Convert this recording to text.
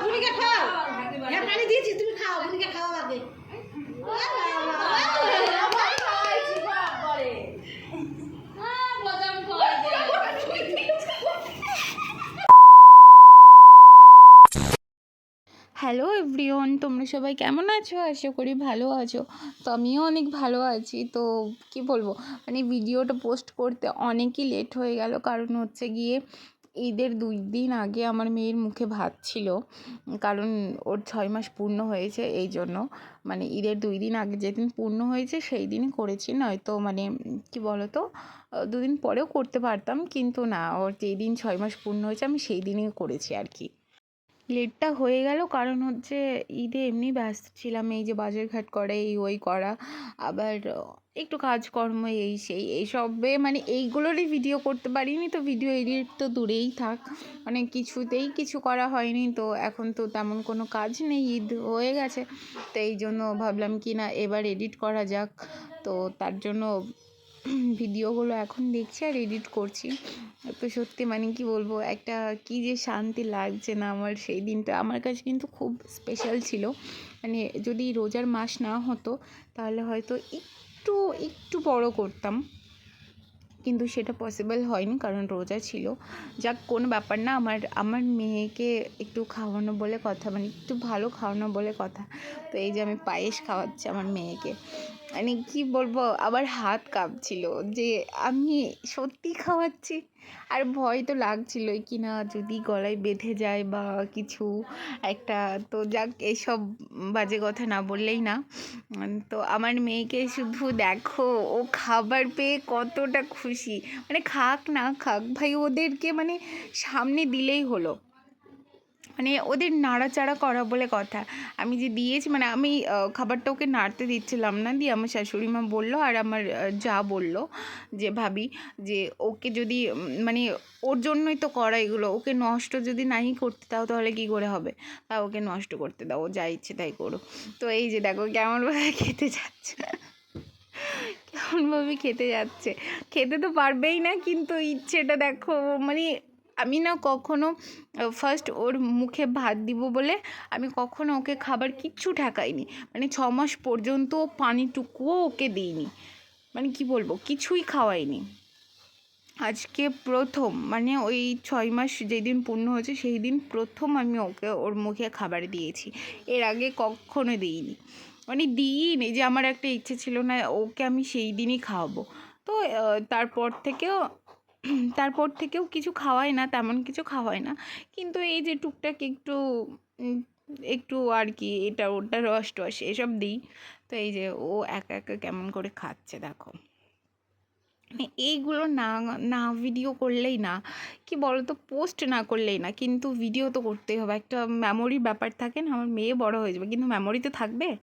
বুনিকে খাও হ্যাঁ পানি দিয়েছি তুমি খাও বুনিকে খাও আগে হ্যালো এভরিওয়ান, তোমরা সবাই কেমন আছো? আশা করি ভালো আছো। তো আমিও অনেক ভালো আছি। তো কি বলবো, মানে ভিডিওটা পোস্ট করতে অনেকই লেট হয়ে গেল, কারণ হচ্ছে গিয়ে ঈদের 2 দিন আগে আমার মেয়ের মুখে ভাত ছিল, কারণ ওর 6 মাস পূর্ণ হয়েছে। এই জন্য মানে ঈদের 2 দিন আগে যেদিন পূর্ণ হয়েছে সেই দিনই করেছি, নয়তো মানে কি বলো তো 2 দিন পরেও করতে পারতাম, কিন্তু না, ওর যেই দিন 6 মাস পূর্ণ হয়েছে আমি সেই দিনই করেছি আর কি। লেটটা হয়ে গেল কারণ হচ্ছে ঈদে এমনি ব্যস্ত ছিলাম, এই যে বাজারঘাট করা, এই ওই করা, আবার একটু কাজকর্ম এই সেই এইসবে, মানে এইগুলোরই ভিডিও করতে পারিনি। তো ভিডিও এডিট তো দূরেই থাক, মানে কিছুতেই কিছু করা হয়নি। তো এখন তো তেমন কোনো কাজ নেই, ঈদ হয়ে গেছে, তো এই জন্য ভাবলাম কি না এবার এডিট করা যাক। তো তার জন্য ভিডিওগুলো এখন দেখছি আর এডিট করছি। তো সত্যি মানে কি বলবো, একটা কি যে শান্তি লাগছে না আমার, সেই দিনটা আমার কাছে কিন্তু খুব স্পেশাল ছিল। মানে যদি রোজার মাস না হতো তাহলে হয়তো একটু একটু বড় করতাম, কিন্তু সেটা পসিবল হয়নি কারণ রোজা ছিল। যাক, কোনো ব্যাপার না, আমার মেয়েকে একটু খাওয়ানো বলে কথা, মানে একটু ভালো খাওয়ানো বলে কথা। তো এই যে আমি পায়েস খাওয়াচ্ছি আমার মেয়েকে, মানে কি বলবো, আবার হাত কাঁপছিল যে আমি সত্যি খাওয়াচ্ছি, আর ভয় তো লাগছিলই কি না যদি গলায় বেঁধে যায় বা কিছু একটা। তো যাক, এইসব বাজে কথা না বললেই না। তো আমার মেয়েকে শুধু দেখো, ও খাবার পেয়ে কতটা খুশি, মানে খাক না খাক ভাই, ওদেরকে মানে সামনে দিলেই হলো, মানে ওদের নাড়াচাড়া করা বলে কথা। আমি যে দিয়েছি, মানে আমি খাবারটা ওকে নাড়তে দিচ্ছিলাম না, দিয়ে আমার শাশুড়ি মা বললো আর আমার যা বললো যে ভাবি, যে ওকে যদি মানে ওর জন্যই তো করা এগুলো, ওকে নষ্ট যদি নাই করতে দাও তাহলে কী করে হবে, তা ওকে নষ্ট করতে দাও, ও যা ইচ্ছে তাই করো। তো এই যে দেখো কেমনভাবে খেতে যাচ্ছে, কেমনভাবে খেতে যাচ্ছে, খেতে তো পারবেই না, কিন্তু ইচ্ছেটা দেখো, মানে আমি না কখনো ফার্স্ট ওর মুখে ভাত দিব বলে আমি কখনো ওকে খাবার কিচ্ছু ঠেকাইনি, মানে 6 মাস পর্যন্ত পানিটুকুও ওকে দিইনি, মানে কি বলবো, কিছুই খাওয়াইনি। আজকে প্রথম, মানে ওই 6 মাস যেদিন পূর্ণ হয়েছে সেই দিন প্রথম আমি ওকে ওর মুখে খাবার দিয়েছি, এর আগে কখনো দিইনি, মানে দিইনি। যে আমার একটা ইচ্ছে ছিল না ওকে আমি সেই দিনই খাওয়াবো। তো তারপর থেকেও কিছু খাওয়াই না, তেমন কিছু খাওয়াই না, কিন্তু এই যে টুকটাক একটু উম, একটু আর কি এটা ওটা রস টস এসব দিই। তো এই যে ও একা একা কেমন করে খাচ্ছে দেখো, মানে এইগুলো না না ভিডিও করলেই না, কি বলো তো, পোস্ট না করলেই না, কিন্তু ভিডিও তো করতেই হবে, একটা মেমোরির ব্যাপার থাকে না, আমার মেয়ে বড় হয়ে যাবে কিন্তু মেমোরি তো থাকবে।